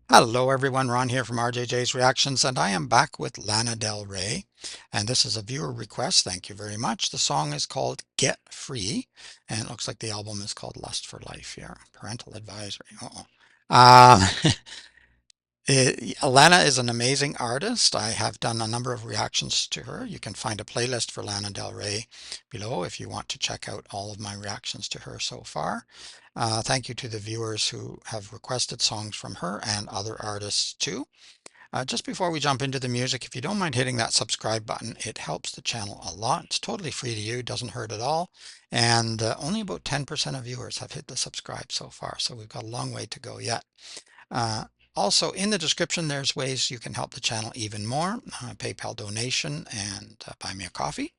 Hello everyone, Ron here from RJJ's Reactions, and I am back with Lana Del Rey, and this is a viewer request. Thank you very much. The song is called Get Free, and it looks like the album is called Lust for Life here. Parental advisory. Uh-oh. Uh, Lana is an amazing artist. I have done a number of reactions to her. You can find a playlist for Lana Del Rey below if you want to check out all of my reactions to her so far. Thank you to the viewers who have requested songs from her and other artists too. Just before we jump into the music, if you don't mind hitting that subscribe button, it helps the channel a lot. It's totally free to you, doesn't hurt at all. And only about 10% of viewers have hit the subscribe so far, so we've got a long way to go yet. Uh, Also, in the description, there's ways you can help the channel even more. PayPal donation and buy me a coffee.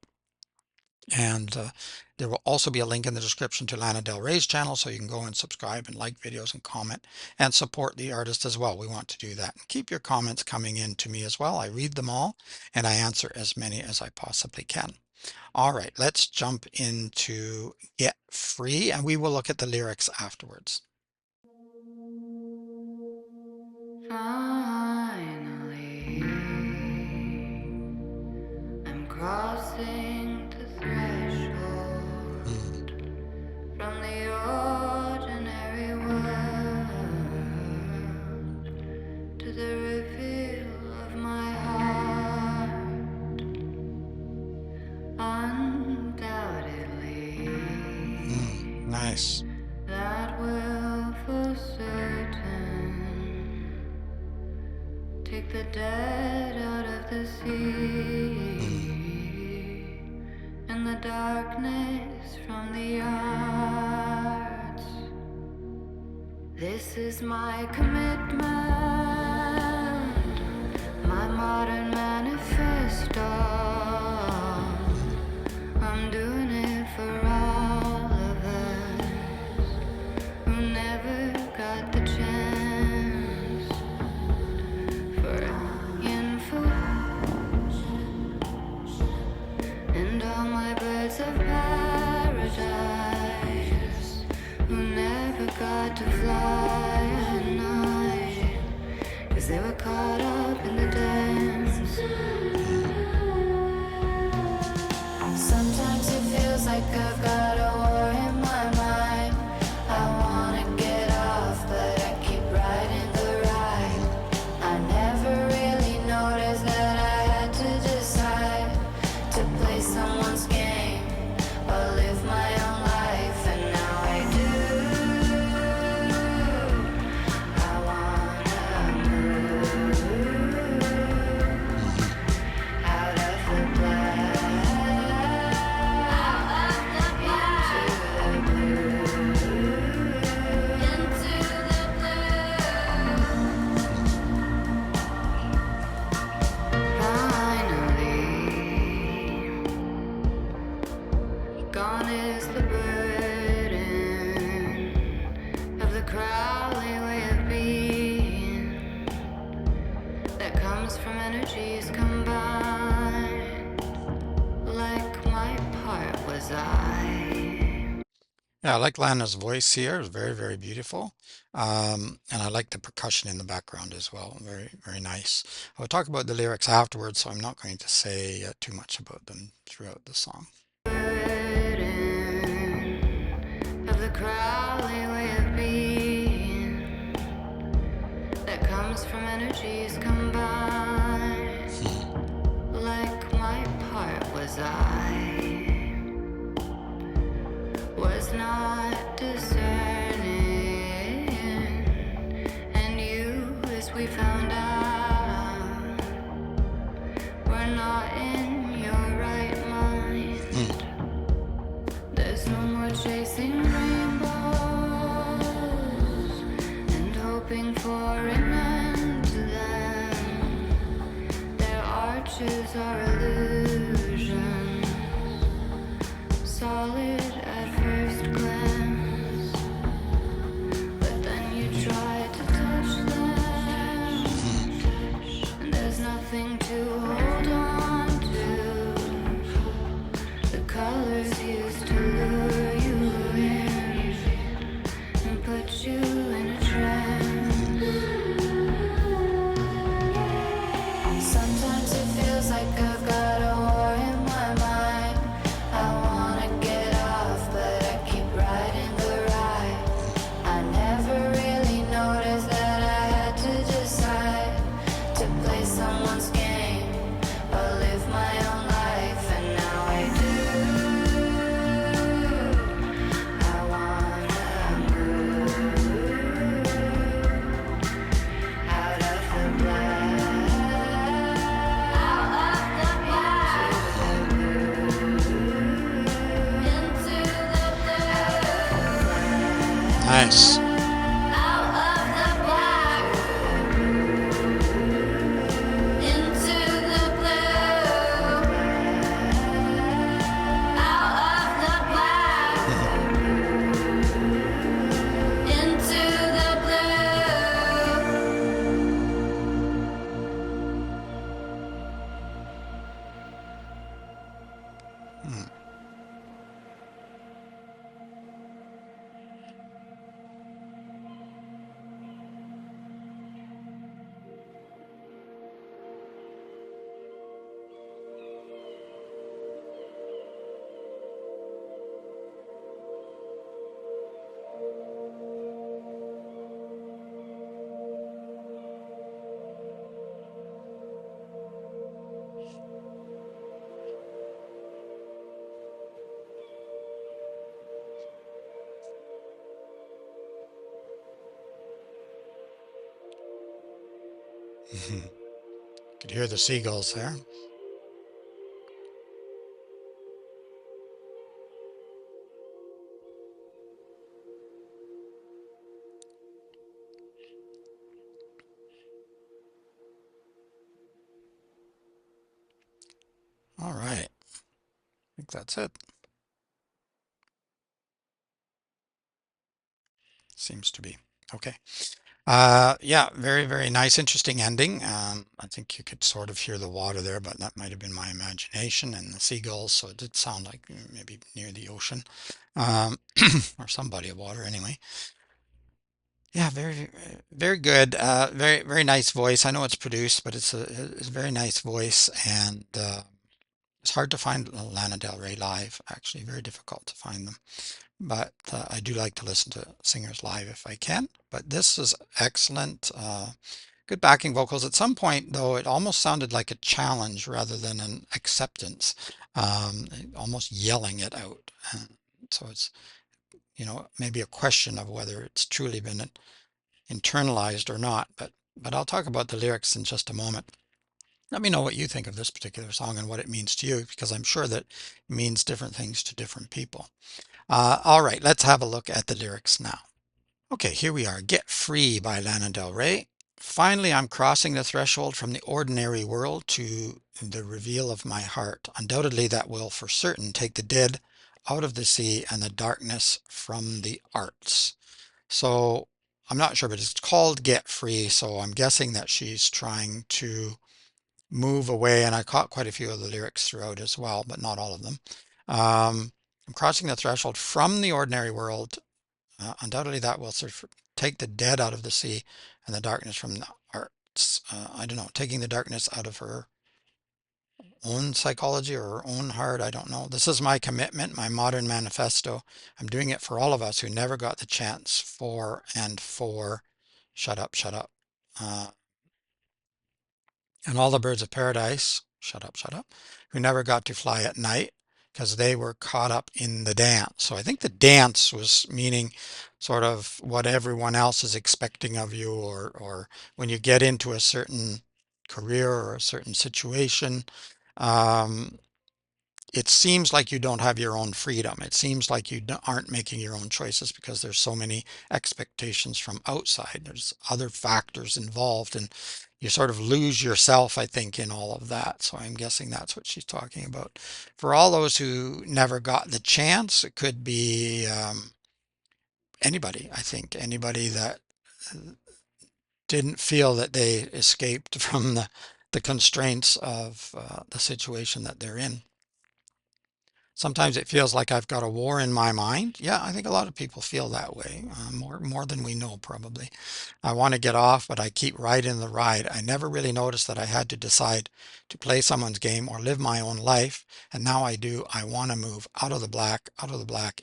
And there will also be a link in the description to Lana Del Rey's channel, so you can go and subscribe and like videos and comment and support the artist as well. We want to do that. Keep your comments coming in to me as well. I read them all and I answer as many as I possibly can. All right, let's jump into Get Free, and we will look at the lyrics afterwards. Finally, I'm crossing the Mm, threshold from the ordinary world to the reveal of my heart. Undoubtedly, nice. that will for certain take the dead out of the Mm, sea and the darkness from the arts. This is my commitment, my modern manifesto. I'm doing it for all of us who never got the chance for info, and all my birds of paradise who never got to fly at night, 'cause they were caught up in the dance. mm, Sometimes it feels like I've got a war in my mind. I wanna get off, but I keep riding the ride. I never really noticed that I had to decide to play someone's game or live my own life, and now I do. I wanna move mhm. out of the black into the blue. Mm. Finally, gone is the burden of the crowdly way of being that comes from energies combined, like my part was I. Yeah, I like Lana's voice here. It's very, very beautiful. And I like the percussion in the background as well. Very, very nice. I'll talk about the lyrics afterwards, so I'm not going to say too much about them throughout the song. Burden of the crowdly way of being that comes from energies combined, Hmm. like my part was I. Was not discerning, and you, as we found out, were not in your right Hmm. mind. There's no more chasing rainbows and hoping for an end to them. Their arches are illusions, solid at first glance, but then you try to touch them, Hmm. and there's nothing to hold on to. The colors used to lure you in and put you in a trance. Could hear the seagulls there. All right. I think that's it. Seems to be. Okay. Yeah, very, very nice, interesting ending. I think you could sort of hear the water there, but that might have been my imagination and the seagulls, so it did sound like maybe near the ocean, um, or some body of water anyway. Yeah, very, very good. Very, very nice voice. I know it's produced, but it's a very nice voice, and it's hard to find Lana Del Rey live. Actually, very difficult to find them. But I do like to listen to singers live if I can. But this is excellent. Good backing vocals. At some point, though, it almost sounded like a challenge rather than an acceptance, almost yelling it out. And so it's, maybe a question of whether it's truly been internalized or not. But I'll talk about the lyrics in just a moment. Let me know what you think of this particular song and what it means to you, because I'm sure that it means different things to different people. All right, let's have a look at the lyrics now. Okay, here we are. Get Free by Lana Del Rey. Finally, I'm crossing the threshold from the ordinary world to the reveal of my heart. Undoubtedly, that will for certain take the dead out of the sea and the darkness from the arts. So I'm not sure, but it's called Get Free. So I'm guessing that she's trying to move away. And I caught quite a few of the lyrics throughout as well, but not all of them. I'm crossing the threshold from the ordinary world. Undoubtedly, that will sort of take the dead out of the sea and the darkness from the arts. I don't know, taking the darkness out of her own psychology or her own heart. I don't know. This is my commitment, my modern manifesto. I'm doing it for all of us who never got the chance for shut up, shut up. Uh, and all the birds of paradise, shut up, who never got to fly at night because they were caught up in the dance. So I think the dance was meaning sort of what everyone else is expecting of you, or when you get into a certain career or a certain situation, um, it seems like you don't have your own freedom. It seems like you aren't making your own choices because there's so many expectations from outside. There's other factors involved, and you sort of lose yourself, I think, in all of that. So I'm guessing that's what she's talking about. For all those who never got the chance, it could be anybody, I think, anybody that didn't feel that they escaped from the constraints of the situation that they're in. Sometimes it feels like I've got a war in my mind. Yeah, I think a lot of people feel that way, more than we know probably. I want to get off, but I keep riding the ride. I never really noticed that I had to decide to play someone's game or live my own life, and now I do. I want to move out of the black,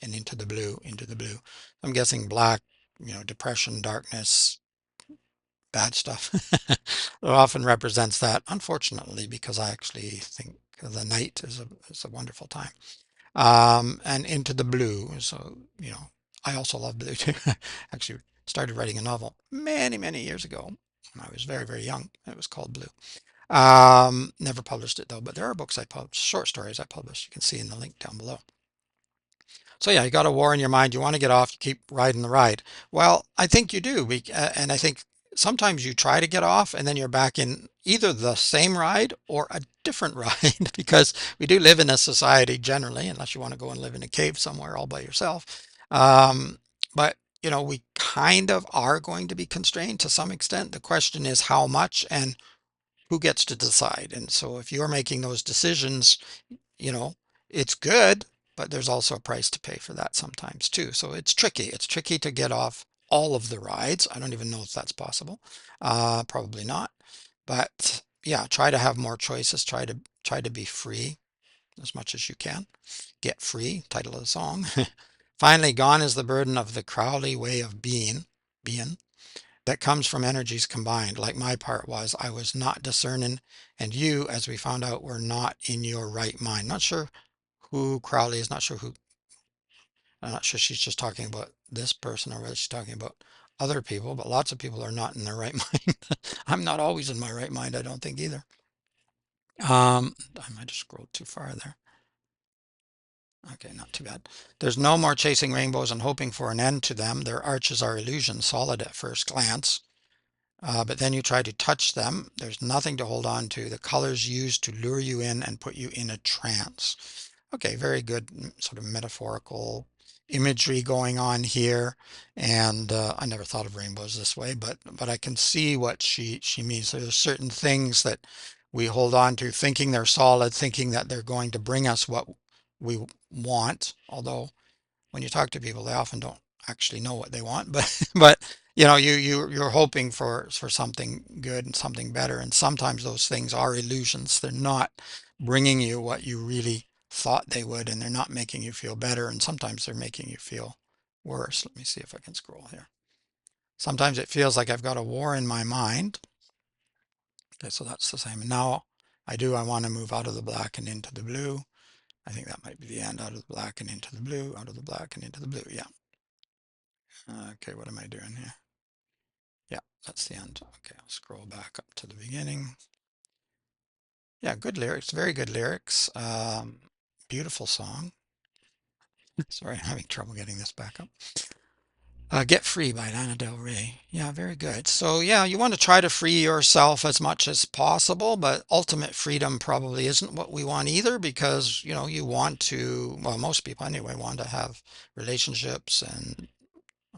and into the blue, into the blue. I'm guessing black, depression, darkness, bad stuff. It often represents that, unfortunately, because I actually think the night is a wonderful time, and into the blue. So, I also love blue too. Actually, started writing a novel many, many years ago when I was very, very young. It was called Blue. Never published it though, but there are books I published, short stories I published. You can see in the link down below. So yeah, you got a war in your mind. You want to get off. You keep riding the ride. Well, I think you do, and I think sometimes you try to get off, and then you're back in either the same ride or a different ride, because we do live in a society generally, unless you want to go and live in a cave somewhere all by yourself. Um, but we kind of are going to be constrained to some extent. The question is how much and who gets to decide. And so if you're making those decisions, you know, it's good, but there's also a price to pay for that sometimes too. So it's tricky. It's tricky to get off all of the rides. I don't even know if that's possible. Probably not. But yeah, try to have more choices. Try to be free as much as you can. Get free, title of the song. Finally, gone is the burden of the Crowley way of being that comes from energies combined. Like my part was, I was not discerning, and you, as we found out, were not in your right mind. Not sure who Crowley is, not sure who, I'm not sure she's just talking about this person or whether she's talking about other people, but lots of people are not in their right mind. I'm not always in my right mind, I don't think either. I might have scrolled too far there. Okay, not too bad. There's no more chasing rainbows and hoping for an end to them. Their arches are illusions, solid at first glance. But then you try to touch them. There's nothing to hold on to. The colors used to lure you in and put you in a trance. Okay, very good sort of metaphorical imagery going on here. And I never thought of rainbows this way, but I can see what she means. There's certain things that we hold on to, thinking they're solid, thinking that they're going to bring us what we want. Although when you talk to people, they often don't actually know what they want, but you're hoping for something good and something better, and sometimes those things are illusions. They're not bringing you what you really thought they would, and they're not making you feel better, and sometimes they're making you feel worse. Let me see if I can scroll here. Sometimes it feels like I've got a war in my mind. Okay, so that's the same. And now I want to move out of the black and into the blue. I think that might be the end. Out of the black and into the blue, out of the black and into the blue. Yeah. Okay, what am I doing here? Yeah, that's the end. Okay, I'll scroll back up to the beginning. Yeah, good lyrics, very good lyrics. Beautiful song. Sorry, I'm having trouble getting this back up. Get Free by Lana Del Rey. Yeah, very good. So yeah, you want to try to free yourself as much as possible, but ultimate freedom probably isn't what we want either, because you want to, well, most people anyway, want to have relationships and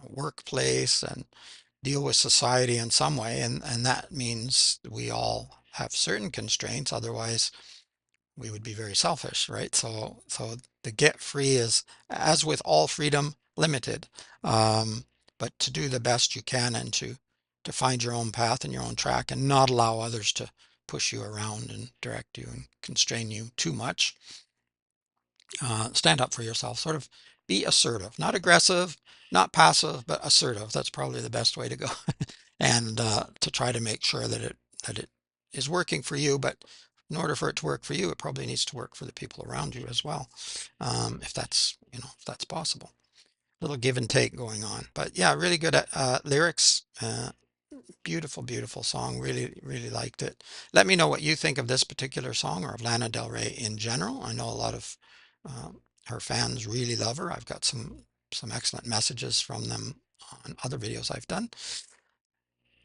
a workplace and deal with society in some way, and that means we all have certain constraints. Otherwise, we would be very selfish, right? So the get free is, as with all freedom, limited. Um, but to do the best you can and to find your own path and your own track and not allow others to push you around and direct you and constrain you too much. Stand up for yourself, sort of be assertive, not aggressive, not passive, but assertive. That's probably the best way to go. And to try to make sure that it is working for you. But in order for it to work for you, it probably needs to work for the people around you as well, if that's possible. A little give and take going on. But yeah, really good at lyrics. Beautiful, beautiful song. Really, really liked it. Let me know what you think of this particular song or of Lana Del Rey in general. I know a lot of her fans really love her. I've got some excellent messages from them on other videos I've done.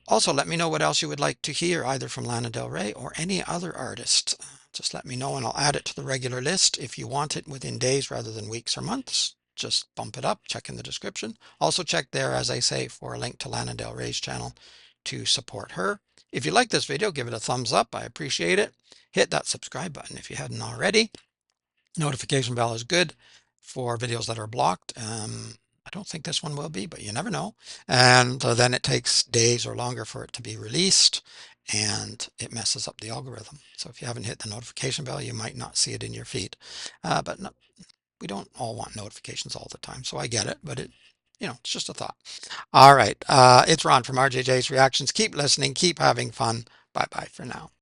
Also, let me know what else you would like to hear, either from Lana Del Rey or any other artist. Just let me know and I'll add it to the regular list. If you want it within days rather than weeks or months, just bump it up, check in the description. Also check there, as I say, for a link to Lana Del Rey's channel to support her. If you like this video, give it a thumbs up. I appreciate it. Hit that subscribe button if you hadn't already. Notification bell is good for videos that are blocked. I don't think this one will be, but you never know. And then it takes days or longer for it to be released, and it messes up the algorithm. So if you haven't hit the notification bell, you might not see it in your feed. But no, we don't all want notifications all the time, so I get it, but it's just a thought. All right, it's Ron from RJJ's Reactions. Keep listening, keep having fun. Bye bye for now.